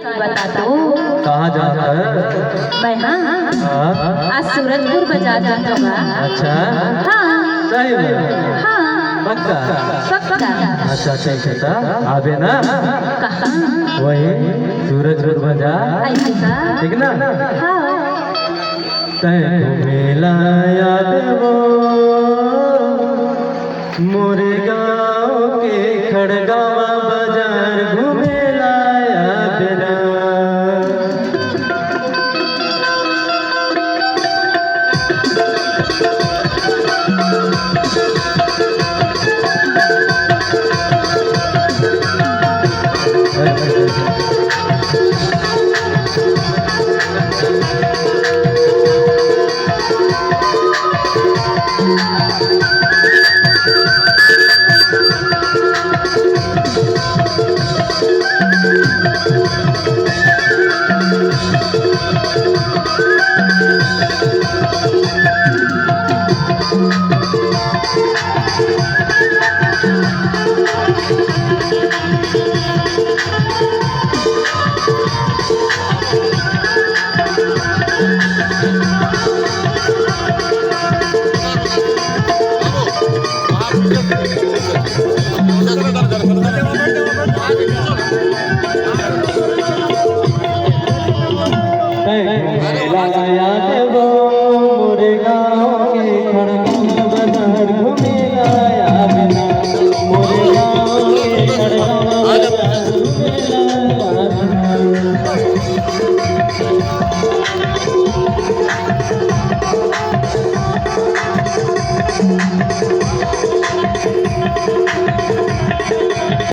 बता दो कहाँ जाना है? मैं आज सूरजपुर बाजार जाऊंगा। अच्छा हाँ सही में? हाँ पक्का? पक्का। अच्छा ठीक है ता आबे ना कहाँ? वही सूरजपुर बाजार ऐसा ठीक ना? हाँ तैको मेला याद वो मोरे गाँव के खड़गावा बाजार घूमेला याद ना।